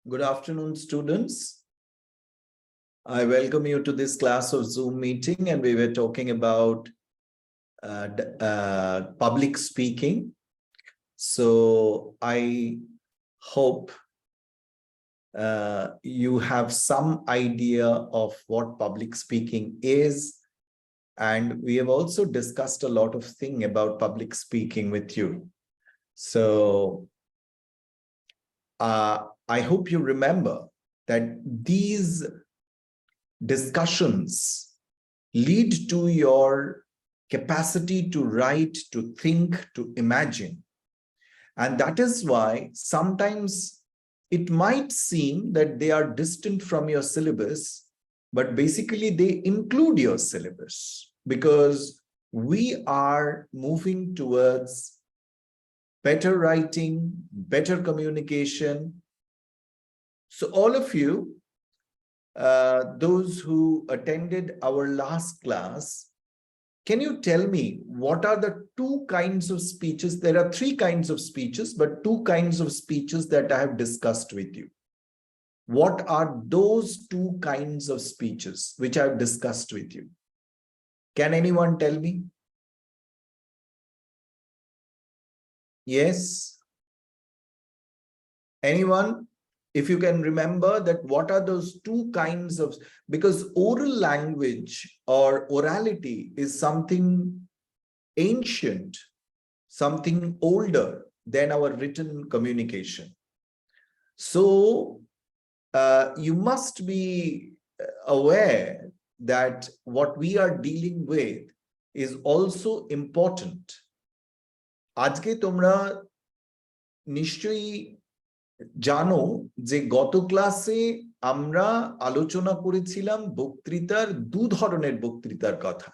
Good afternoon, students. I welcome you to this class of Zoom meeting, and we were talking about public speaking. So I hope you have some idea of what public speaking is, and we have also discussed a lot of things about public speaking with you. So I hope you remember that these discussions lead to your capacity to write, to think, to imagine. And that is why sometimes it might seem that they are distant from your syllabus, but basically they include your syllabus, because we are moving towards better writing, better communication. So all of you, those who attended our last class, can you tell me what are the two kinds of speeches? There are three kinds of speeches, but two kinds of speeches that I have discussed with you. What are those two kinds of speeches which I have discussed with you? Can anyone tell me? Yes? Anyone? If you can remember that, what are those two kinds of, because oral language or orality is something ancient, something older than our written communication. So you must be aware that what we are dealing with is also important. আজকে তোমরা নিশ্চয়ই জানো যে গত ক্লাসে আমরা আলোচনা করেছিলাম বক্তৃতার দু ধরনের বক্তৃতার কথা।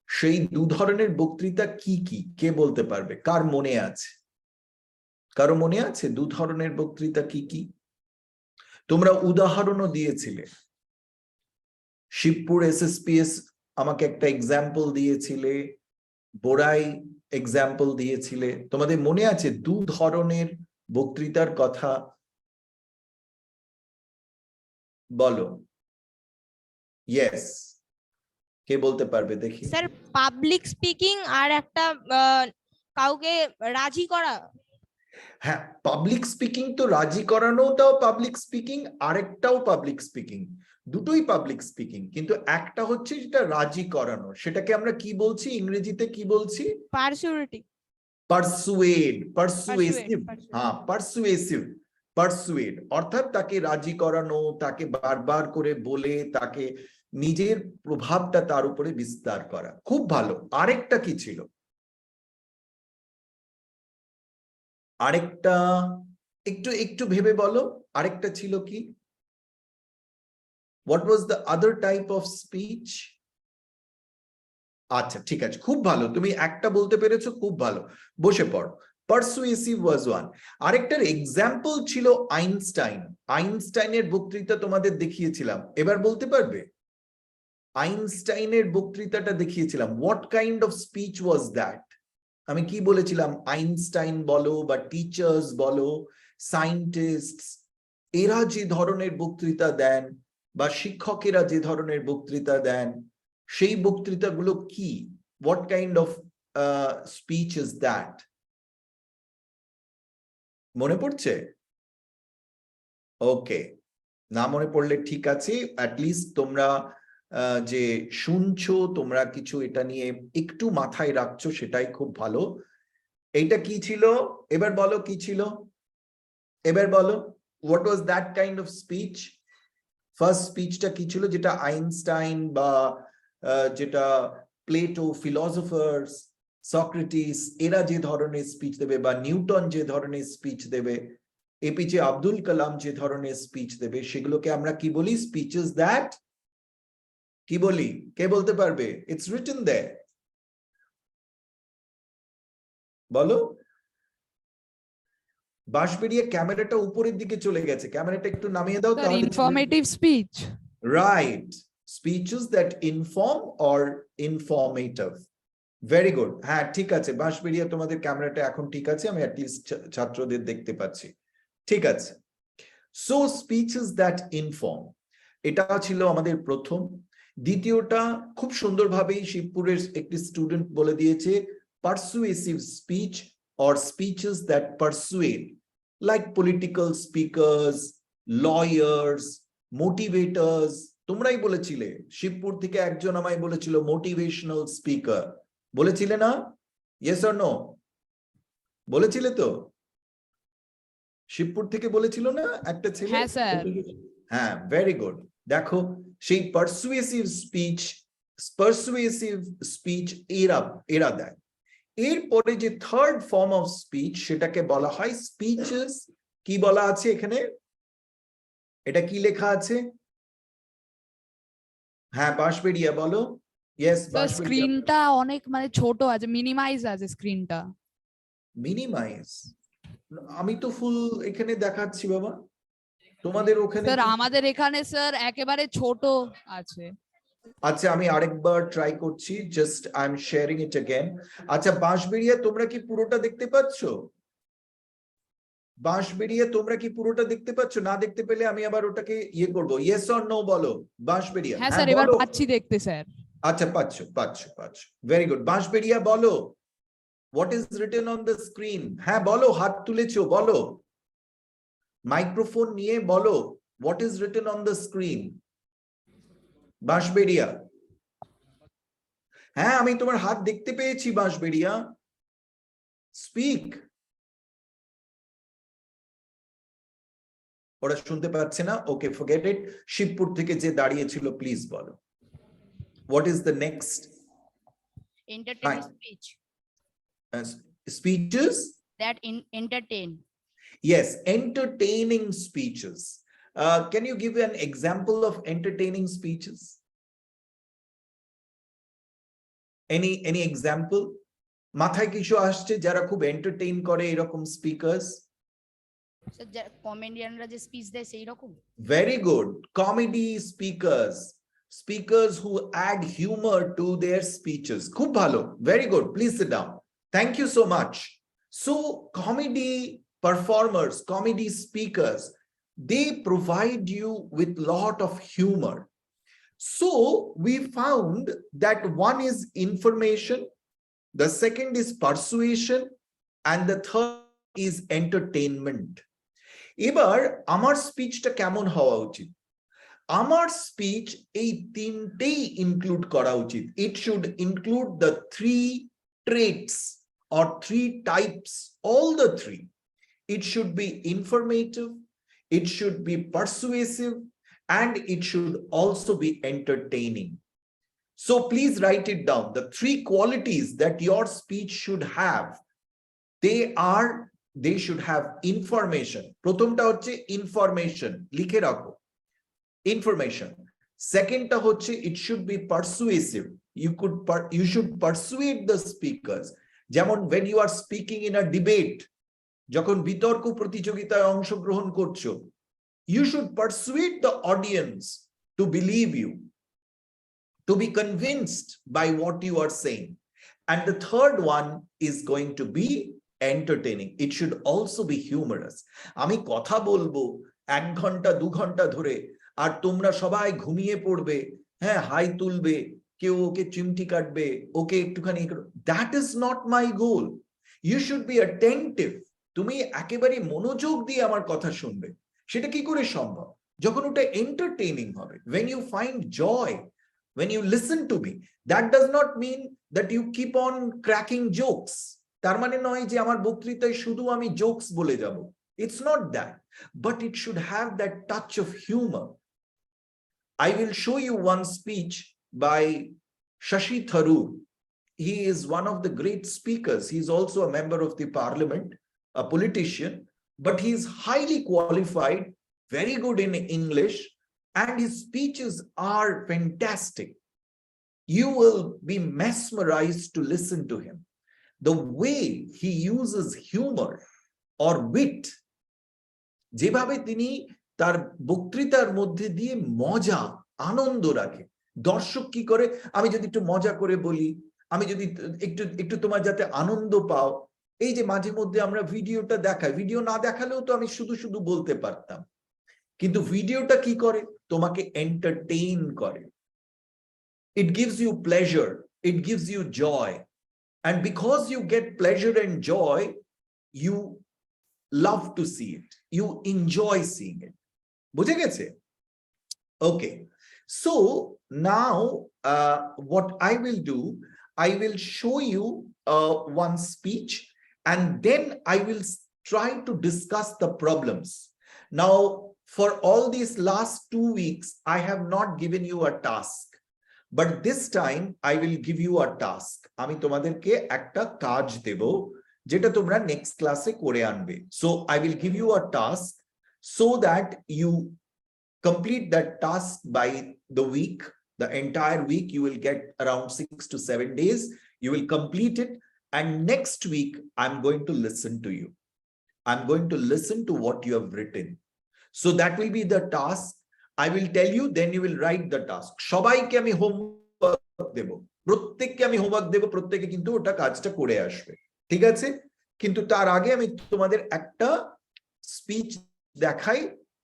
সেই দু ধরনের বক্তৃতা কি কি কে বলতে পারবে? কার মনে আছে? কারো মনে আছে দু ধরনের বক্তৃতা কি কি? তোমরা উদাহরণও দিয়েছিলে। শিবপুর এসএসপিএস আমাকে একটা এক্সাম্পল দিয়েছিলে, বোরাই এক্সাম্পল দিয়েছিলে। তোমাদের মনে আছে দু ধরনের বক্তৃতার কথা? বলো। ইয়েস, কে বলতে পারবে দেখি? স্যার, পাবলিক স্পিকিং আর একটা কাউকে রাজি করা। হ্যাঁ, পাবলিক স্পিকিং তো রাজি করানোটাও পাবলিক স্পিকিং, আরেকটাও পাবলিক স্পিকিং, দুটোই পাবলিক স্পিকিং, কিন্তু একটা হচ্ছে যেটা রাজি করানো, সেটাকে আমরা কি বলছি ইংরেজিতে? কি বলছি? পারসুয়েটিভ। পারসুয়েসিভ। হ্যাঁ, পারসুয়েড, অর্থাৎ তাকে রাজি করানো, তাকে বারবার করে বলে তাকে নিজের প্রভাবটা তার উপরে বিস্তার করা। খুব ভালো। আরেকটা কি ছিল? আরেকটা একটু একটু ভেবে বলো, আরেকটা ছিল কি? What was the other type of speech? আচ্ছা, ঠিক আছে, খুব ভালো, তুমি একটা বলতে পেরেছো, খুব ভালো, বসে পড়ো। পারসুয়েসিভ ওয়াজ ওয়ান। আরেকটার এক্সাম্পল ছিল আইনস্টাইন। আইনস্টাইনের বক্তৃতা তোমাদের দেখিয়েছিলাম, এবার বলতে পারবে? আইনস্টাইনের বক্তৃতাটা দেখিয়েছিলাম। What kind of speech was that? আমি কি বলেছিলাম? আইনস্টাইন বলো বা টিচার্স বলো, সায়েন্টিস্ট, এরা যে ধরনের বক্তৃতা দেন বা শিক্ষকেরা যে ধরনের বক্তৃতা দেন, সেই বক্তৃতাগুলো কি? What kind of speech is that? মনে পড়ছে? ওকে, না মনে পড়লে ঠিক আছে, অ্যাটলিস্ট তোমরা যে শুনছো, তোমরা কিছু এটা নিয়ে একটু মাথায় রাখছো, সেটাই খুব ভালো। এইটা কি ছিল? এবার বলো কি ছিল? এবার বলো, what was that kind of speech? First স্পিচটা কি ছিল যেটা আইনস্টাইন বা যেটা প্লেটো, ফিলসফার্স, সক্রেটিস, এরা যে ধরনের স্পিচ দেবে, বা নিউটন যে ধরনের স্পিচ দেবে, এপিজে আব্দুল কালাম যে ধরনের স্পিচ দেবে, সেগুলোকে আমরা কি বলি? স্পিচেস দ্যাট কি বলি? কে বলতে পারবে? ইটস রিটেন দেয়ার। বলো। বাঁশ বেরিয়ে ক্যামেরাটা উপরের দিকে চলে গেছে, ক্যামেরাটা একটু নামিয়ে দাও তাহলে। Informative speech. Right, speeches that inform or informative. Very good. হ্যাঁ, ঠিক আছে, বাঁশ বেরিয়ে তোমাদের ক্যামেরাটা এখন ঠিক আছে, আমি অ্যাটলিস্ট ছাত্রদের দেখতে পাচ্ছি। ঠিক আছে। So speeches that inform. এটা ছিল আমাদের প্রথম। দ্বিতীয়টা খুব সুন্দরভাবেই শিবপুরের একটি স্টুডেন্ট বলে দিয়েছে, persuasive speech or speeches that persuade, like political speakers, lawyers, motivators. তোমরাই বলেছিলে, শিবপুর থেকে একজন আমায় বলেছিল মোটিভেশনাল স্পিকার, বলেছিলে না? Yes or no? বলেছিলে তো? শিবপুর থেকে বলেছিল না একটা ছেলে? হ্যাঁ স্যার। হ্যাঁ, ভেরি গুড। দেখো সেই পারসুয়েসিভ স্পিচ এরা দেয়। এরপরে যে থার্ড ফর্ম অফ স্পিচ, সেটাকে বলা হয় স্পিচেস। কি বলা আছে এখানে? এটা কি লেখা আছে? হ্যাঁ, বাঁশবেড়িয়া বলো। ইয়েস, বাঁশবেড়িয়া। স্ক্রিনটা অনেক মানে ছোট আছে, মিনিমাইজ আছে স্ক্রিনটা। মিনিমাইজ? আমি তো ফুল এখানে দেখাচ্ছি বাবা, তোমাদের ওখানে। স্যার আমাদের এখানে স্যার একেবারে ছোট আছে। আচ্ছা, আমি আরেকবার ট্রাই করছি, just I am sharing it again. আচ্ছা, বাঁশবেড়িয়া তোমরা কি পুরোটা দেখতে পাচ্ছ? বাঁশবেড়িয়া তোমরা কি পুরোটা দেখতে পাচ্ছ? না দেখতে পেলে আমি আবার ওটাকে ইয়ে করব। ইয়েস অর নো বলো বাঁশবেড়িয়া। হ্যাঁ স্যার, এবার পাচ্ছি দেখতে স্যার। আচ্ছা, পাচ্ছ। Very good. বাঁশবেড়িয়া বলো, what is written on the screen? হ্যাঁ বলো, হাত তুলেছো, বলো, মাইক্রোফোন নিয়ে বলো, what is written on the screen? Bansberia. হ্যাঁ, আমি তোমার হাত দেখতে পেয়েছি বাঁশবেড়িয়া। স্পিক। ওরা শুনতে পাচ্ছে না, ওকে, ফরগেট ইট। শিবপুর থেকে যে দাঁড়িয়েছিল প্লিজ বলো, what is the next? Entertaining speech Speeches that entertain. Yes, entertaining speeches. Can you give an example of entertaining speeches? Any example? মাথায় কিছু আসছে যারা খুব এন্টারটেইন করে এরকম স্পিকার্স? স্যার কমেডিয়ানরা যে স্পিচ দেয় সেই রকম। Very good. Comedy speakers who add humor to their speeches. খুব ভালো, very good. Please sit down. Thank you so much. So comedy performers, comedy speakers, they provide you with lot of humor. So we found that one is information, the second is persuasion, and the third is entertainment. এবার আমার স্পিচটা কেমন হওয়া উচিত? আমার speech এই তিনটেই include করা উচিত। It should include the three traits or three types, all the three. It should be informative, it should be persuasive, and it should also be entertaining. So please write it down. The three qualities that your speech should have, they should have information. প্রথমটা হচ্ছে information, লিখে রাখো, information. সেকেন্ডটা হচ্ছে it should be persuasive. You should persuade the speakers. যেমন when you are speaking in a debate, যখন বিতর্ক প্রতিযোগিতায় অংশগ্রহণ করছো, you should persuade the audience to believe you, to be convinced by what you are saying. And the third one is going to be entertaining. It should also be humorous. আমি কথা বলবো 1 ঘন্টা 2 ঘন্টা ধরে, আর তোমরা সবাই ঘুমিয়ে পড়বে, হ্যাঁ, হাই তুলবে, কেউ ওকে চিমটি কাটবে, ওকে একটুখানি। That is not my goal. You should be attentive. তুমি একেবারে মনোযোগ দিয়ে আমার কথা শুনবে। সেটা কি করে সম্ভব? যখন ওটা এন্টারটেইনিং হবে। When you find joy, when you listen to me, that does not mean that you keep on cracking jokes. তার মানে নয় যে আমার বক্তৃতায় শুধু আমি জোকস বলে যাব। It's not that, but it should have that touch of humor. I will show you one speech by Shashi Tharoor. He is one of the great speakers. He is also a member of the parliament, a politician, but he is highly qualified, very good in English, and his speeches are fantastic. You will be mesmerized to listen to him. The way he uses humor or wit, যেভাবে তিনি তার বক্তৃতার মধ্যে দিয়ে মজা, আনন্দ রাখে। দর্শক কি করে, আমি যদি একটু মজা করে বলি, আমি যদি একটু তোমার যাতে আনন্দ পাও, এই যে মাঝে মধ্যে আমরা ভিডিওটা দেখাই, ভিডিও না দেখালেও তো আমি শুধু বলতে পারতাম, কিন্তু ভিডিওটা কি করে? তোমাকে এন্টারটেইন করে। It gives you pleasure, it gives you joy, and because you get pleasure and joy, you love to see it, you enjoy seeing it. বুঝে গেছে? Okay, so now what I will do, I will show you one speech, and then I will try to discuss the problems. Now, for all these last 2 weeks, I have not given you a task, but this time I will give you a task. আমি তোমাদেরকে একটা কাজ দেব যেটা তোমরা next ক্লাসে করে আনবে। So I will give you a task so that you complete that task by the week. The entire week you will get around 6 to 7 days. You will complete it, and next week I'm going to listen to you. I'm going to listen to what you have written. So that will be the task. I will tell you, then you will write the task. সবাইকে আমি homework দেব, প্রত্যেককে আমি homework দেব, প্রত্যেকে কিন্তু ওটা কাজটা করে আসবে, ঠিক আছে? কিন্তু তার আগে আমি তোমাদের একটা স্পিচ দেখাই,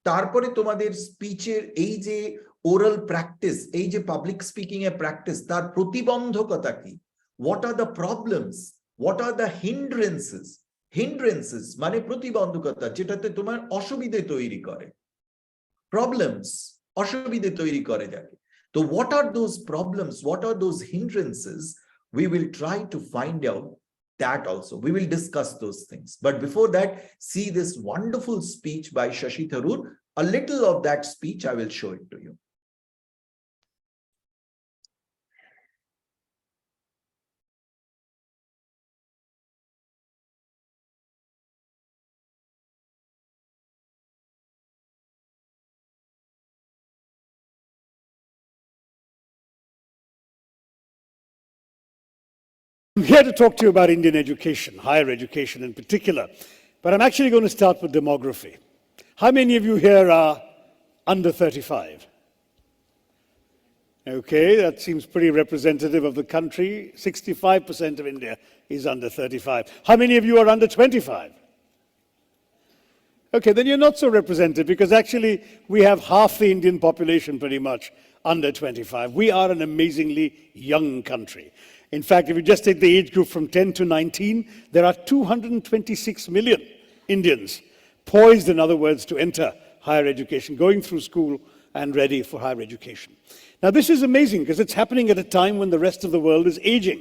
তারপরে তোমাদের স্পিচের এই যে ওরাল প্র্যাকটিস, এই যে পাবলিক স্পিকিং এর প্র্যাকটিস, তার প্রতিবন্ধকতা কি, what are the problems, what are the hindrances. Hindrances মানে প্রতিবন্ধকতা, যেটাতে তোমার অসুবিধে তৈরি করে, প্রবলেমস অসুবিধে তৈরি করে যাকে। তো what are those problems, what are those hindrances? We will try to find out that also. We will discuss those things. But before that, see this wonderful speech by Shashi Tharoor. A little of that speech, I will show it to you. I'm here to talk to you about Indian education, higher education in particular. But I'm actually going to start with demography. How many of you here are under 35? Okay, that seems pretty representative of the country. 65% of India is under 35. How many of you are under 25? Okay, then you're not so representative, because actually we have half the Indian population pretty much under 25. We are an amazingly young country. In fact, if you just take the age group from 10 to 19, there are 226 million Indians poised, in other words, to enter higher education, going through school and ready for higher education. Now, this is amazing because it's happening at a time when the rest of the world is aging,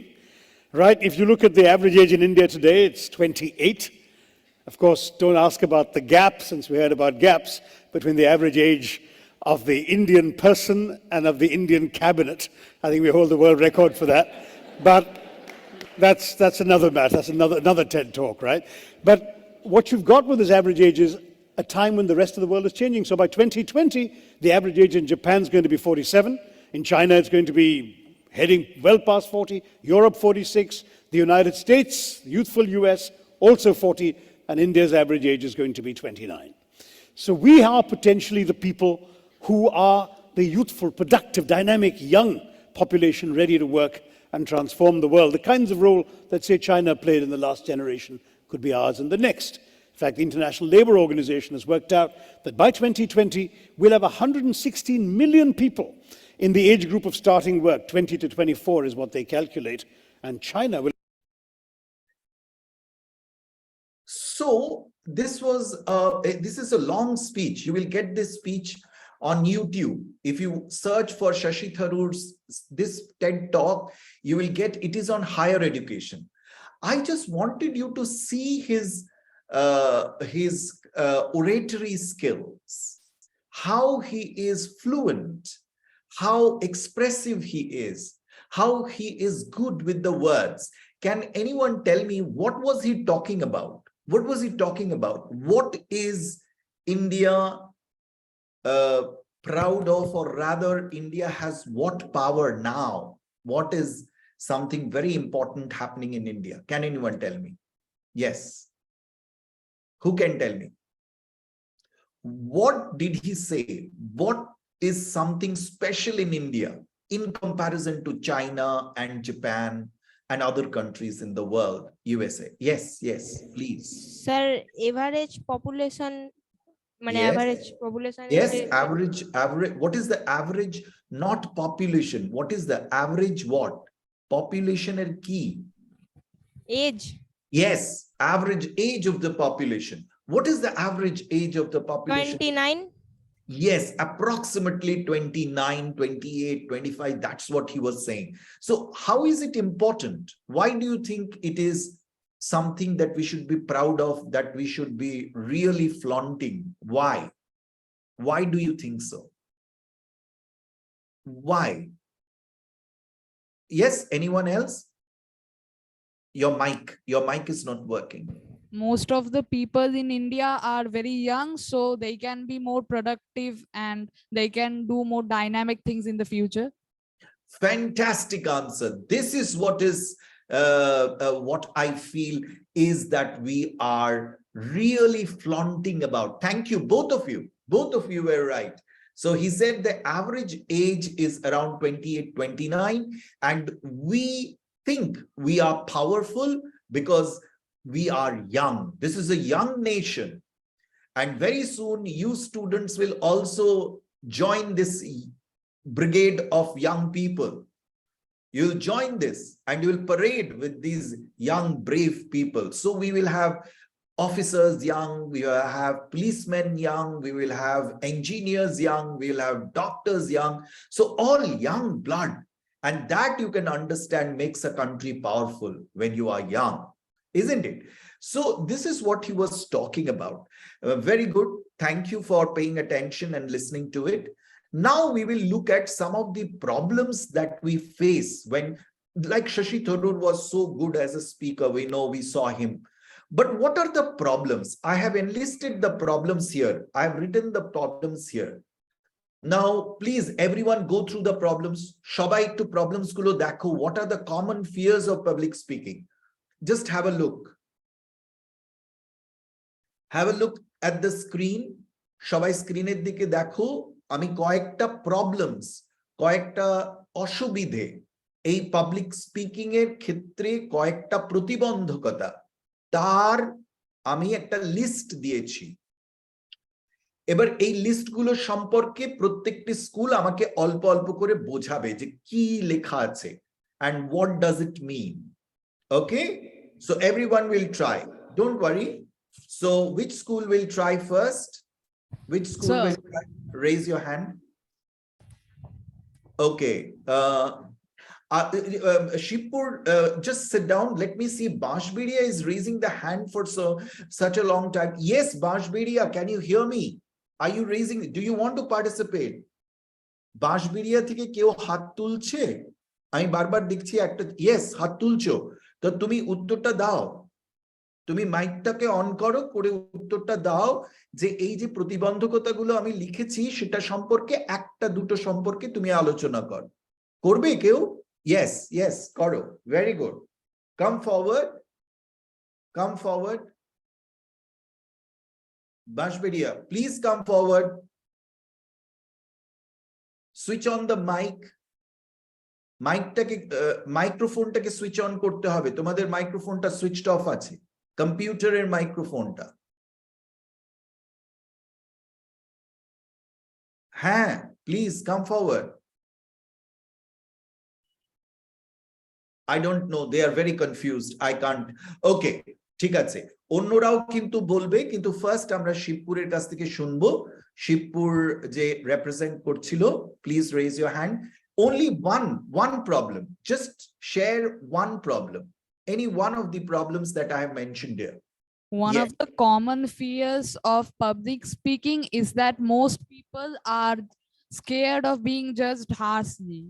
right? If you look at the average age in India today, it's 28. Of course, don't ask about the gap, since we heard about gaps between the average age of the Indian person and of the Indian cabinet. I think we hold the world record for that. But that's another matter, that's another TED talk, right? But what you've got with this average age is a time when the rest of the world is changing. So by 2020, the average age in Japan is going to be 47. In China, it's going to be heading well past 40. Europe, 46. The United States, youthful US, also 40. And India's average age is going to be 29. So we are potentially the people who are the youthful, productive, dynamic, young population ready to work and transform the world. The kinds of role that, say, China played in the last generation could be ours in the next. In fact, the International Labour Organization has worked out that by 2020, we'll have 116 million people in the age group of starting work. 20 to 24 is what they calculate. And China will... So this is a long speech. You will get this speech on YouTube. If you search for Shashi Tharoor's this TED talk, you will get, it is on higher education. I just wanted you to see his oratory skills, how he is fluent, how expressive he is, how he is good with the words. Can anyone tell me what was he talking about? What was he talking about? What is India proud of, or rather India has what power now? What is something very important happening in India? Can anyone tell me? Yes. Who can tell me? What did he say? What is something special in India in comparison to China and Japan and other countries in the world, USA? Yes, yes, please. Sir, average population মানে Yes. Average population Yes, average. What is the average? Not population. What is the average what? Population and key. Age Yes, average age of the population. What is the average age of the population? 29 Yes, approximately 29, 28, 25. That's what he was saying. So how is it important? Why do you think it is something that we should be proud of, that we should be really flaunting? Why? Why do you think so? Why? Yes, anyone else? Your mic is not working. Most of the people in India are very young, so they can be more productive and they can do more dynamic things in the future. Fantastic answer. This is what I feel is that we are really flaunting about. Thank you, both of you. Both of you were right. So he said the average age is around 28, 29, and we think we are powerful because we are young. This is a young nation. And very soon you students will also join this brigade of young people. You'll join this and you will parade with these young, brave people. So we will have officers young, we will have policemen young, we will have engineers young, we will have doctors young. So all young blood. And that you can understand makes a country powerful when you are young, isn't it? So this is what he was talking about. Very good. Thank you for paying attention and listening to it. Now we will look at some of the problems that we face when, like Shashi Tharoor was so good as a speaker, we know, we saw him. But what are the problems? I have enlisted the problems here. I have written the problems here. Now, please, everyone go through the problems. Shobai ekটু problems gulo dekho. What are the common fears of public speaking? Just have a look. Have a look at the screen. Shobai screener dike dekho. আমি কয়েকটা problems, কয়েকটা অসুবিধে এই public speaking এর ক্ষেত্রে, কয়েকটা প্রতিবন্ধকতা, তার আমি একটা লিস্ট দিয়েছি। এবার এই লিস্টগুলো সম্পর্কে প্রত্যেকটি স্কুল আমাকে অল্প অল্প করে বোঝাবে যে কি লেখা আছে and what does it mean. Okay, so everyone will try, don't worry. So which school will try first? Which school Sir. will try? Raise your hand. Okay. Shipur, just sit down. Let me see. Bashberia is raising the hand for such a long time. Yes, Bashberia, can you hear me? Are you raising? Do you want to participate? Bashberia থেকে কেউ হাত তুলছে? আমি বারবার দেখছি একটা yes হাত তুলছো। তো তুমি উত্তরটা দাও। তুমি মাইকটাকে অন করো, করে উত্তরটা দাও যে এই যে প্রতিবন্ধকতাগুলো আমি লিখেছি সেটা সম্পর্কে একটা দুটো সম্পর্কে তুমি আলোচনা কর। করবে কেউ? Yes, yes, করো। Very good. Come forward. Come forward. Bashberia, please come forward. Switch on the mic. মাইকটাকে মাইক্রোফোনটাকে সুইচ অন করতে হবে। তোমাদের মাইক্রোফোনটা সুইচড অফ আছে, কম্পিউটারের মাইক্রোফোনটা। হ্যাঁ, please come forward. I don't know, they are very confused. I can't. Okay, ঠিক আছে, অন্যরাও কিন্তু বলবে, কিন্তু ফার্স্ট আমরা শিবপুরের কাছ থেকে শুনবো। শিবপুর যে রিপ্রেজেন্ট করছিল, please raise your hand. Only one problem. Just share one problem. Any one of the problems that I have mentioned here. One Yes. of the common fears of public speaking is that most people are scared of being judged harshly.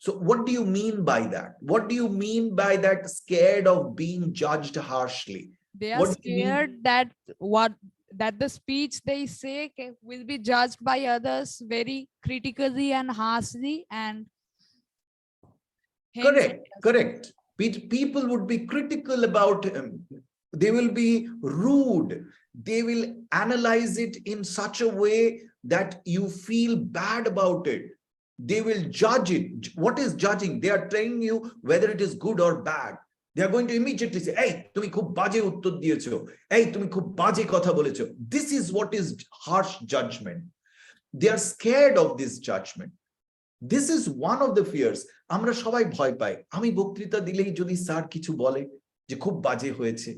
So what do you mean by that? What do you mean by that, scared of being judged harshly? They are What do you mean? scared that the speech they say will be judged by others very critically and harshly, and hence Correct. People would be critical about him. They will be rude. They will analyze it in such a way that you feel bad about it. They will judge it. What is judging? They are telling you whether it is good or bad. They are going to immediately say, hey, তুমি খুব বাজে উত্তর দিয়েছো, hey, তুমি খুব বাজে কথা বলেছো. This is what is harsh judgment. They are scared of this judgment. This is one of the fears. আমরা সবাই ভয় পাই, আমি বক্তৃতা দিলেই যদি স্যার কিছু বলে যে খুব বাজে হয়েছে,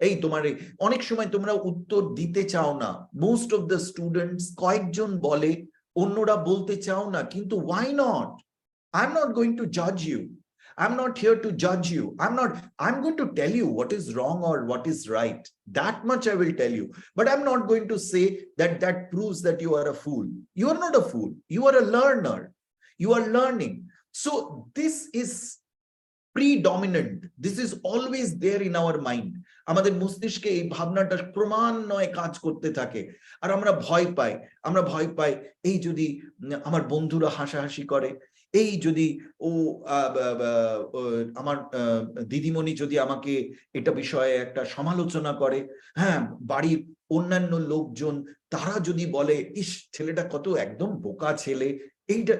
এই তোমার অনেক সময় তোমরা উত্তর দিতে চাও না, মোস্ট অফ দ্য স্টুডেন্টস কয়েকজন বলে, অন্যরা বলতে চাও না, কিন্তু why not? I'm not going to judge you. I'm not here to judge you. I'm going to tell you what is wrong or what is right. That much I will tell you. But I'm not going to say that that proves that you are a fool. You are not a fool. You are a learner. You are learning. So this is predominant. This is always there in our mind. আমাদের মস্তিষ্কে এই ভাবনাটা ক্রমান্বয়ে কাজ করতে থাকে, আর আমরা ভয় পাই এই যদি আমার বন্ধুরা হাসাহাসি করে, এই যদি ও আমার দিদিমণি যদি আমাকে এটা বিষয়ে একটা সমালোচনা করে, হ্যাঁ, বাড়ির অন্যান্য লোকজন তারা যদি বলে, ইস ছেলেটা কত একদম বোকা ছেলে, এইটা,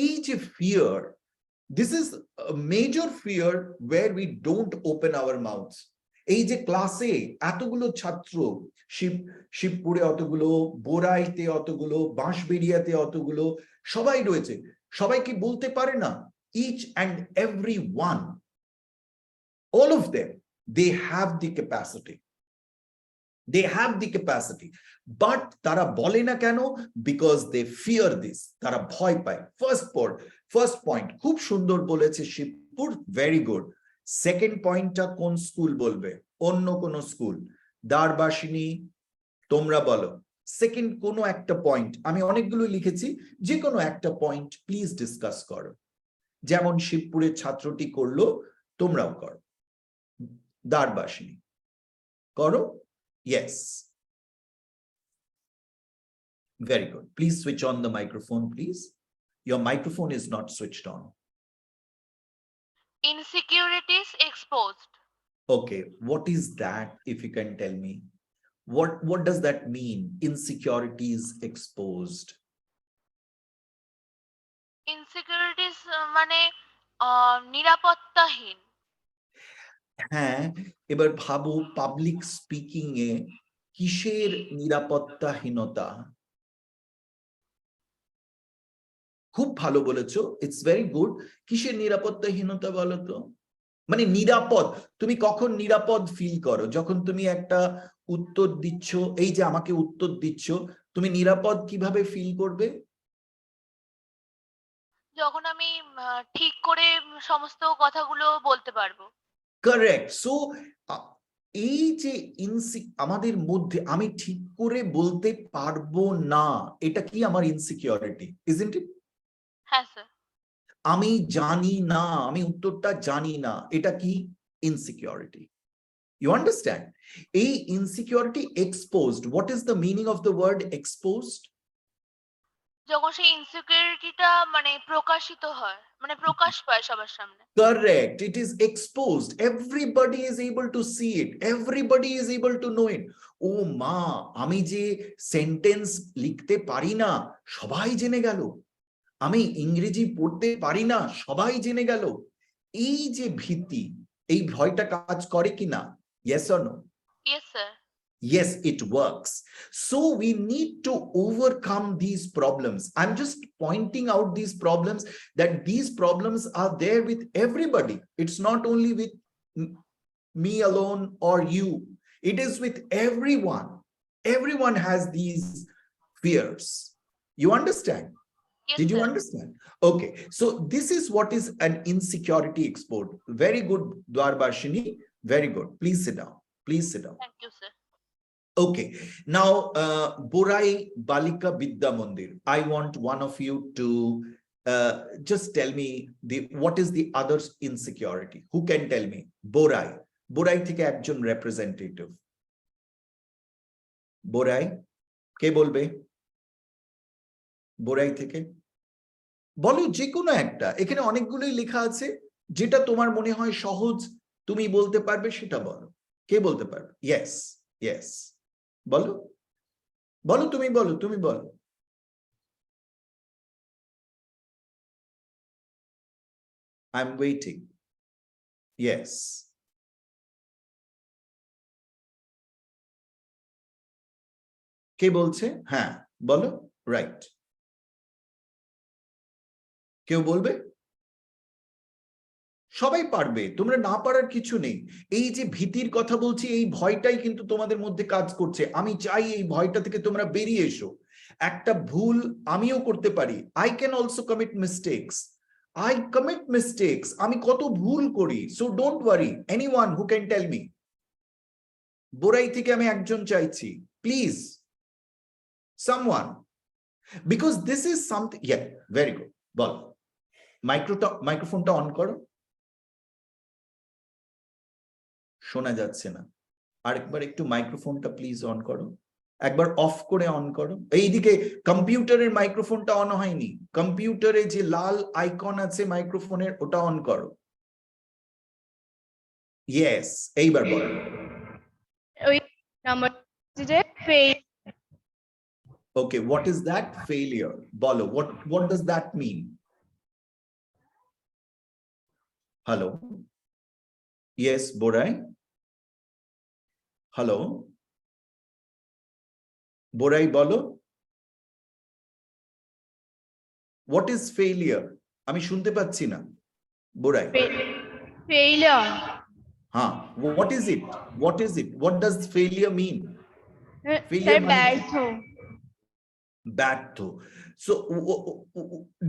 এই যে fear, this is a major fear where we don't open our mouths. এই যে ক্লাসে এতগুলো ছাত্র, শিবপুরে অতগুলো, বোরাইতে অতগুলো, বাঁশবেড়িয়াতে অতগুলো, সবাই রয়েছে, সবাই কি বলতে পারে না? Each and every one, all of them, they have the capacity. They have the capacity, but tara bole na keno? Because they fear this. Tara bhoy pai. First point, khub sundor boleche Shibpur, very good. Second point ta kon school bolbe? Onno kono school. Darbashini, tomra bolo. Second kono ekta point, ami onekgulo likhechi, je kono ekta point please discuss koro. Jemon Shibpure chhatroti korlo, tomrao koro. Darbashini koro. Yes. Very good. Please switch on the microphone, please. Your microphone is not switched on. Insecurities exposed. Okay, what is that, if you can tell me? What does that mean, insecurities exposed? Insecurities মানে নিরাপত্তাহীন। হ্যাঁ, এবার ভাবো public speaking এ কিসের নিরাপত্তাহীনতা? খুব ভালো বলেছো, it's very good. কিসের নিরাপত্তাহীনতা বলো তো? মানে নিরাপদ, তুমি কখন নিরাপদ ফিল করো? যখন তুমি একটা উত্তর দিচ্ছ, এই যে আমাকে উত্তর দিচ্ছ, তুমি নিরাপদ কিভাবে ফিল করবে? যখন আমি ঠিক করে সমস্ত কথাগুলো বলতে পারবো। কারেক্ট। সো এই যে আমাদের মধ্যে আমি ঠিক করে বলতে পারবো না, এটা কি আমার ইনসিকিউরিটি? Isn't it? হ্যাঁ স্যার। আমি জানি না, আমি উত্তরটা জানি না, এটা কি insecurity? You understand? A insecurity exposed. What is the meaning of the word exposed? যখন সেই ইনসিকিউরিটিটা মানে প্রকাশিত হয়, মানে প্রকাশ পায় সবার সামনে। Correct. It is exposed. Everybody is able to see it. Everybody is able to know it. Oh ma, আমি যে সেন্টেন্স লিখতে পারি না, সবাই জেনে গেল। আমি ইংরেজি পড়তে পারি না, সবাই জেনে গেল। এই যে ভীতি, এই ভয়টা কাজ করে কিনা? Yes or no? Yes sir. Yes, it works. So we need to overcome these problems. I'm just pointing out these problems, that these problems are there with everybody. It's not only with me alone or you. It is with everyone. Everyone has these fears. You understand? Yes, Did you sir. understand? Okay, so this is what is an insecurity export. Very good, Dwarbashini. Very good. Please sit down. Please sit down. Thank you sir. Okay, now Borai Balika Vidya Mandir. I want one of you to just tell me what is the other insecurity. Who can tell me? Borai. Borai থেকে একজন representative. Borai, কে বলবে? Borai থেকে বলো, যে কোনো একটা। এখানে অনেকগুলোই লেখা আছে, যেটা তোমার মনে হয় সহজ তুমি বলতে পারবে সেটা বলো। কে বলতে পারবে? Yes, yes. বলো বলো, তুমি বলো, তুমি বলো। I'm waiting. Yes. কে বলছে? হ্যাঁ বলো। রাইট, কেউ বলবে? সবাই পারবে, তোমরা না পারার কিছু নেই। এই যে ভীতির কথা বলছি, এই ভয়টাই কিন্তু তোমাদের মধ্যে কাজ করছে। আমি চাই এই ভয়টা থেকে তোমরা বেরিয়ে এসো। একটা ভুল আমিও করতে পারি, I can also commit mistakes, I commit mistakes, আমি কত ভুল করি। So don't worry, anyone who can tell me. Borai থেকে আমি একজন চাইছি, please someone, because this is something. Yeah, very good, বল। মাইক্রোফোনটা অন করো। শোনা যাচ্ছে না, আরেকবার একটু মাইক্রোফোনটা প্লিজ অন করো, একবার অফ করে অন করো। এইদিকে কম্পিউটারের মাইক্রোফোনটা অন হয়নি, কম্পিউটারে যে লাল আইকন আছে মাইক্রোফোনের, ওটা অন করো। ইয়েস, এইবার বলো। ওই নাম্বার যে fail. Okay, what is that? Failure. বলো, what does that mean? Hello, yes Borai, hello Borai, বলো হোয়াট ইজ ফেলিয়ার? আমি শুনতে পাচ্ছি না বোরাই। ফেইলিয়ার। হ্যাঁ, what is it? What is it? What does failure mean? Sir ব্যর্থ। ব্যর্থ। So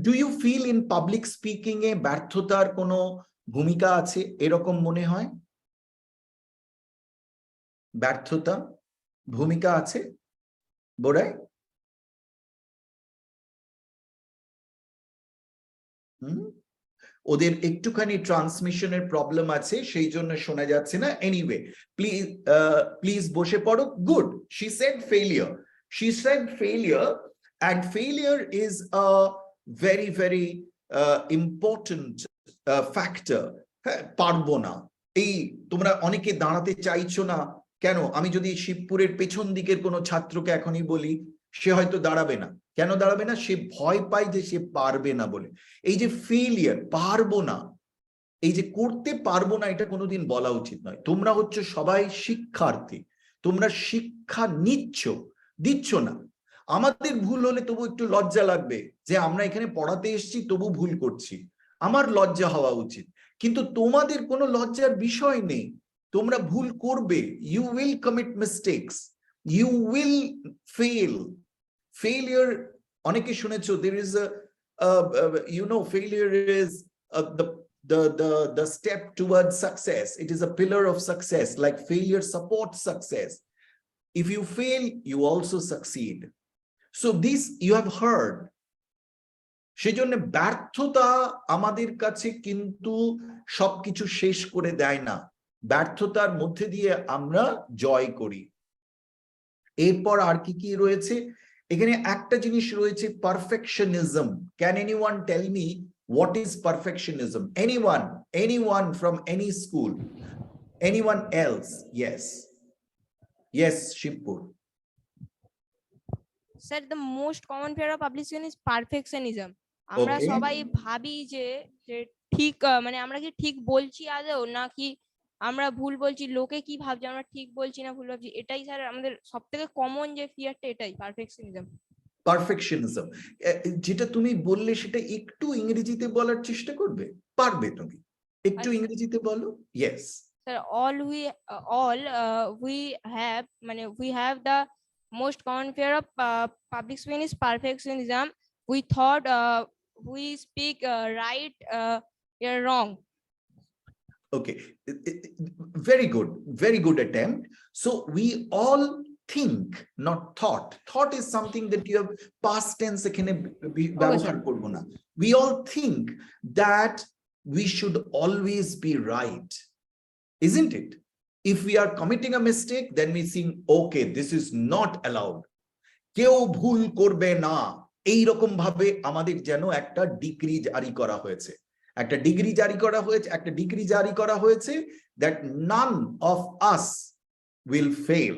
do you feel in public speaking এ ব্যর্থতার কোনো ভূমিকা আছে এরকম মনে হয়? ব্যর্থতা ভূমিকা আছে বোরাই? ওদের একটুখানি ট্রান্সমিশনের প্রবলেম আছে, সেই জন্য শোনা যাচ্ছে না। এনিওয়ে, প্লিজ বসে পড়ো। Good, she said failure, she said failure, and failure is a very very important factor. পারবো না, এই তোমরা অনেকে দাঁড়াতে চাইছো না কেন? আমি যদি শিবপুরের পেছন দিকের কোনো ছাত্রকে এখনই বলি, সে হয়তো দাঁড়াবে না। কেন দাঁড়াবে না? সে ভয় পায় যে সে পারবে না বলে। এই যে ফেলিয়ার, পারবো না, এই যে করতে পারবো না, এটা কোনোদিন বলা উচিত নয়। তোমরা হচ্ছে সবাই শিক্ষার্থী, তোমরা শিক্ষা দিচ্ছ না। আমাদের ভুল হলে তবু একটু লজ্জা লাগবে যে আমরা এখানে পড়াতে এসেছি তবু ভুল করছি, আমার লজ্জা হওয়া উচিত। কিন্তু তোমাদের কোনো লজ্জার বিষয় নেই, তোমরা ভুল করবে, you will commit mistakes, you will fail. Failure অনেকে শুনেছো, there is a failure is the step towards success. It is a pillar of success, like failure supports success. If you fail, you also succeed. So this you have heard. সেজন্য ব্যর্থতা আমাদের কাছে কিন্তু সবকিছু শেষ করে দেয় না, ব্যর্থতার মধ্যে দিয়ে আমরা জয় করি। এরপর আর কি কি রয়েছে এখানে? একটা জিনিস রয়েছে, perfectionism. Can anyone tell me what is perfectionism? Anyone from any school? Anyone else? Yes, Shivpur. Sir the most common fear of publishing is perfectionism. আমরা Okay. সবাই ভাবি যে ঠিক মানে আমরা কি ঠিক বলছি আদৌ নাকি আমরা ভুল বলছি, লোকে কি ভাবছে আমরা ঠিক বলছি না ভুল ভাবছি। এটাই স্যার আমাদের সবথেকে কমন যে ফিয়ারটা, এটাই পারফেকশনিজম। পারফেকশনিজম যেটা তুমি বললে সেটা একটু ইংরেজিতে বলার চেষ্টা করবে? পারবে তুমি? একটু ইংরেজিতে বলো। ইয়েস স্যার we have মানে we have the most common fear of public speaking is perfectionism. We thought we speak right, you're wrong. Okay, very good attempt. So we all think, not thought. Thought is something that you have past tense এখানে ব্যবহার করব না। We all think that we should always be right, isn't it? If we are committing a mistake, then we think, okay, this is not allowed. কেউ ভুল করবে না, এই রকম ভাবে আমাদের যেন একটা ডিগ্রি জারি করা হয়েছে, একটা ডিগ্রি জারি করা হয়েছে that none of us will fail.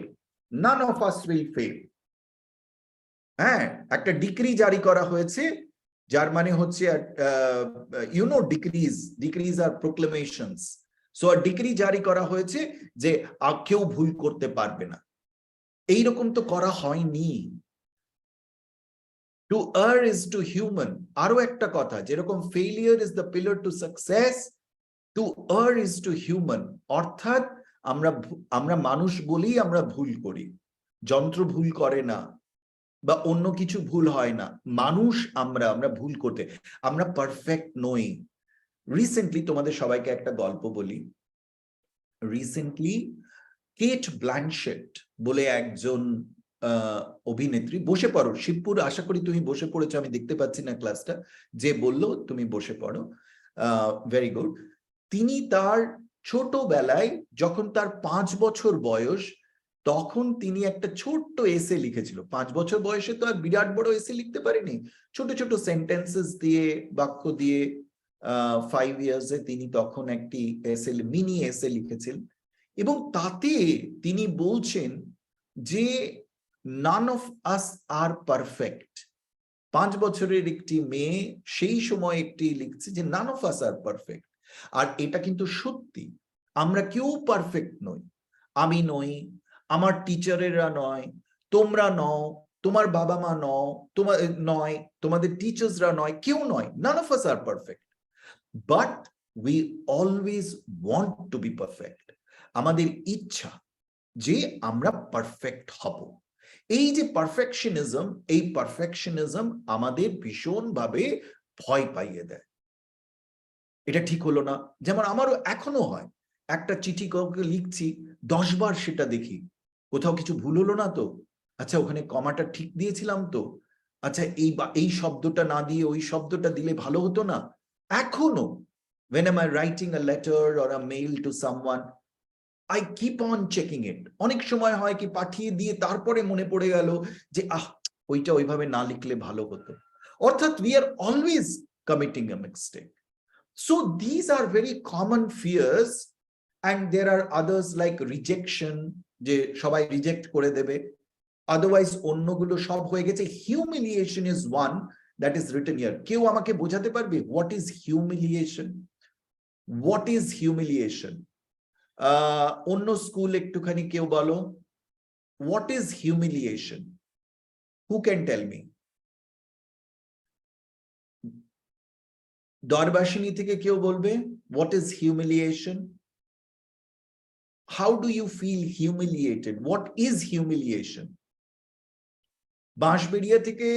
হ্যাঁ, একটা ডিগ্রি জারি করা হয়েছে, যার মানে হচ্ছে ডিক্রিজ আর প্রোক্লেমেশনস। সো ডিগ্রি জারি করা হয়েছে যে কেউ ভুল করতে পারবে না। এইরকম তো করা হয়নি। To err is to human. আরো একটা কথা, যেরকম failure is the pillar to success, to err is to human. অর্থাৎ আমরা মানুষ বলি আমরা ভুল করি, যন্ত্র ভুল করে না বা অন্য কিছু ভুল হয় না, মানুষ আমরা ভুল করতে, আমরা পারফেক্ট নই। রিসেন্টলি তোমাদের সবাইকে একটা গল্প বলি। রিসেন্টলি কেট ব্ল্যানশেট বলে একজন অভিনেত্রী, বসে পড়ো শিবপুর, আশা করি তুমি বসে পড়েছো, আমি দেখতে পাচ্ছি না ক্লাসটা, যে বললো তুমি বসে পড়ো, ভেরি গুড। তিনি তার ছোটবেলায় যখন তার 5 বছর বয়স, তখন তিনি একটা ছোট্ট এসে লিখেছিল। 5 বছর বয়সে তো আর বিরাট বড় এসে লিখতে পারেনি, ছোট ছোট সেন্টেন্সেস দিয়ে, বাক্য দিয়ে। 5 ইয়ার্সে তিনি তখন একটি এসে, মিনি এসে লিখেছিলেন, এবং তাতে তিনি বলছেন যে নান অফ আস আর পারফেক্ট। 5 বছরের একটি মেয়ে সেই সময় একটি লিখছে যে নান অফ আস আর পারফেক্ট। আর এটা কিন্তু সত্যি, আমরা কেউ পারফেক্ট নই। আমি নই, আমার টিচারেরা নয়, তোমরা নও, তোমার বাবা মা নও, তোমার নয়, তোমাদের টিচার্সরা নয়, কেউ নয়, none of us are perfect, but we always want to be perfect. আমাদের ইচ্ছা যে আমরা পারফেক্ট হব। এই যে পারফেকশনিজম, এই পারফেকশনিজম আমাদের ভীষণভাবে ভয় পাইয়ে দেয়। এটা ঠিক হলো না, যেমন আমারও এখনো হয়, একটা চিঠি কাউকে লিখছি, 10 বার সেটা দেখি, কোথাও কিছু ভুল হলো না তো, আচ্ছা ওখানে কমাটা ঠিক দিয়েছিলাম তো, আচ্ছা এই শব্দটা না দিয়ে ওই শব্দটা দিলে ভালো হতো না। এখনো when am I writing a letter or a mail to someone, I keep on checking it. অনেক সময় হয় কি পাঠিয়ে দিয়ে তারপরে মনে পড়ে গেল যে ওইটা ওইভাবে না লিখলে ভালো হতো। অর্থাৎ we are always committing a mistake. So these are very common fears, and there are others like rejection, যে সবাই রিজেক্ট করে দেবে, otherwise অন্যগুলো সব হয়ে গেছে। Humiliation is one that is written here. কেউ আমাকে বোঝাতে পারবে what is humiliation? What is humiliation? অন্য স্কুল একটুখানি কেউ বলো, what is humiliation? Who can tell me? দরবাসিনী থেকে কেউ বলবে what is humiliation? How do you feel humiliated? What is humiliation? Bansberia থেকে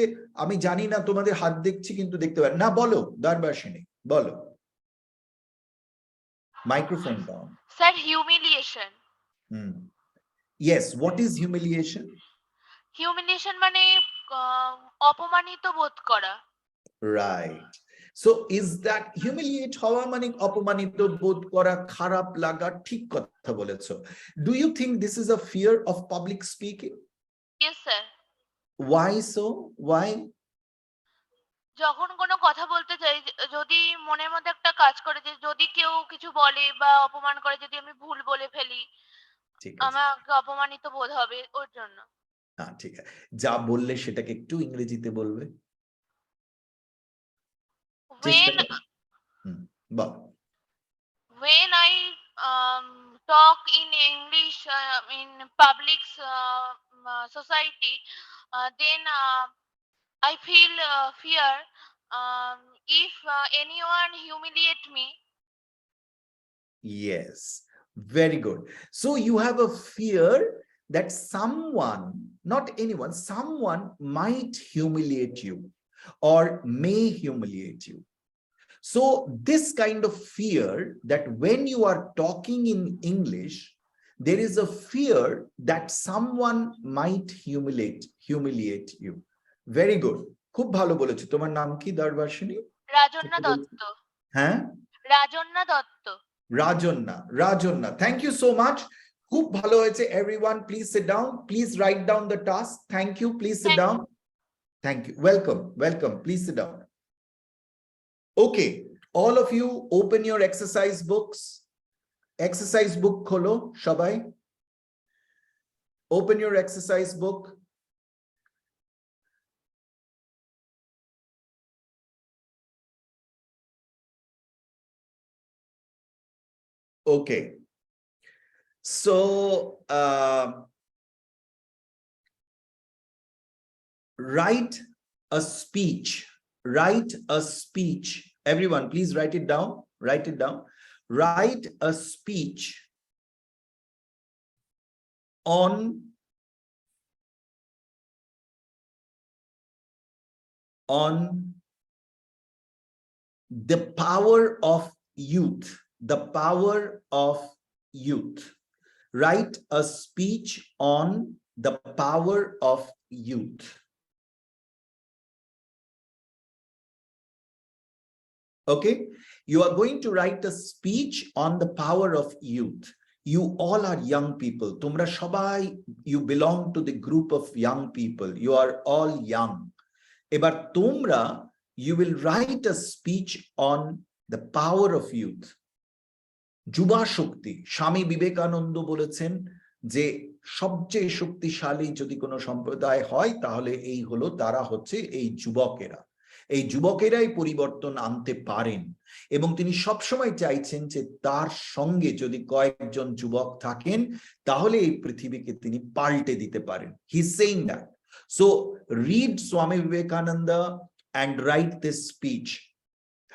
আমি জানি না, তোমাদের হাত দেখছি কিন্তু দেখতে পারি না, বলো দরবাসিনী, বলো, microphone down. Sir humiliation. Yes, what is humiliation? Humiliation মানে অপমানিত বোধ করা। Right. So is that humiliate হওয়া মানে অপমানিত বোধ করা, খারাপ লাগা, ঠিক কথা বলেছো। Do you think this is a fear of public speaking? Yes sir. Why so? Why? যখন কোনো কথা বলতে যাই, যদি মনের মধ্যে একটা কাজ করে যে যদি কেউ কিছু বলে বা অপমান করে, যদি আমি ভুল বলে ফেলি, ঠিক আছে, আমাকে অপমানিত বোধ হবে, ওর জন্য। হ্যাঁ ঠিক আছে, যা বললে সেটাকে একটু ইংরেজিতে বলবে, চেষ্টা when করো। বল। when I talk in English in public society, then I feel fear. If anyone humiliate me. Yes, very good. So you have a fear that someone, not anyone, someone might humiliate you or may humiliate you. So this kind of fear, that when you are talking in English, there is a fear that someone might humiliate you. Very good. খুব ভালো বলেছো। তোমার নাম কি দরবাসিনী? রাজন্না দত্ত। হ্যাঁ, Rajanna Dutta. Rajanna, thank you so much. খুব ভালো হয়েছে। Everyone, please sit down. Please write down the task. Thank you. Please sit down. Thank you. Welcome. Please sit down. Okay, all of you open your exercise books. Exercise book kholo, shabai. Open your exercise book. Okay. So write a speech. Write a speech. Everyone, please write it down. Write it down. Write a speech on the power of youth. The power of youth. Write a speech on the power of youth. Okay, you are going to write a speech on the power of youth. You all are young people. Tumra shobai, you belong to the group of young people. You are all young. Ebar tumra, you will write a speech on the power of youth. Juba Shukti, Shami Vivekananda bolechen যে সবচেয়ে শক্তিশালী যদি কোনো সম্প্রদায় হয় তাহলে এই হলো তারা হচ্ছে এই যুবকেরা। এই যুবকেরাই পরিবর্তন আনতে পারেন এবং তিনি সবসময় চাইছেন যে তার সঙ্গে যদি কয়েকজন যুবক থাকেন তাহলে এই পৃথিবীকে তিনি পাল্টে দিতে পারেন। He is saying that. So read Swami Vivekananda and write this speech.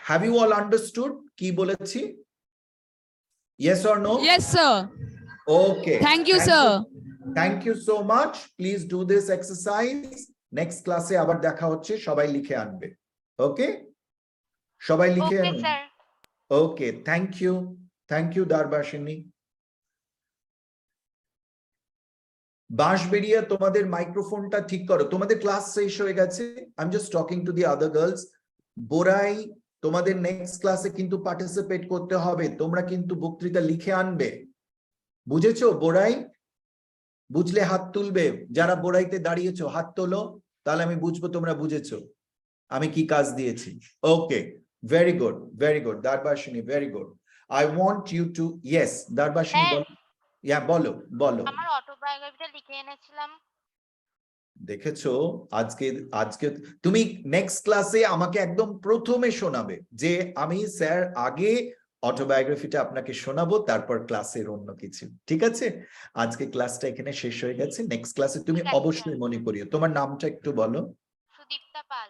Have you all understood কি বলেছি? Yes or no? Yes, sir. Okay. Thank you, sir. Thank you so much. Please do this exercise. Next class এ আবার দেখা হচ্ছে, সবাই লিখে আনবে। Okay? সবাই লিখে ওকে আনুন। Sir. Okay, thank you. Thank you, Darbashini. Bansberia তোমাদের মাইক্রোফোনটা ঠিক করো, তোমাদের ক্লাস শেষ হয়ে গেছে। I'm just talking to the other girls. বোরাই, তোমাদের নেক্সট ক্লাসে কিন্তু পার্টিসিপেট করতে হবে, তোমরা কিন্তু বক্তৃতা লিখে আনবে। বুঝেছো বোরাই? বুঝলে হাত তুলবে। যারা বোরাইতে দাঁড়িয়েছো হাত তোলো, তাহলে আমি বুঝবো তোমরা বুঝেছো আমি কি কাজ দিয়েছি। Okay, very good, very good. Darbasini, very good. I want you to, yes Darbasini বলো। ইয়া বলো বলো। আমার অটোবায়োগ্রাফিটা লিখে এনেছিলাম। দেখেছো আজকে আজকে তুমি নেক্সট ক্লাসে আমাকে একদম প্রথমে শোনাবে যে আমি স্যার আগে অটোবায়োগ্রাফিটা আপনাকে শোনাবো, তারপর ক্লাসের অন্য কিছু। ঠিক আছে? আজকে ক্লাসটা এখানে শেষ হয়ে গেছে। নেক্সট ক্লাসে তুমি ঠিক আছে, অবশ্যই মনে করিও। তোমার নামটা একটু বলো। সুদীপ্তা পাল।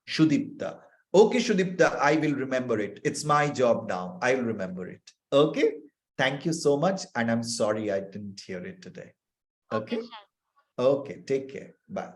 Sudipta. Okay, Sudipta, I will remember it. It's my job now. I will remember it. Okay? Thank you so much. And I'm sorry I didn't hear it today. Okay Okay? Sir. Okay, take care. Bye.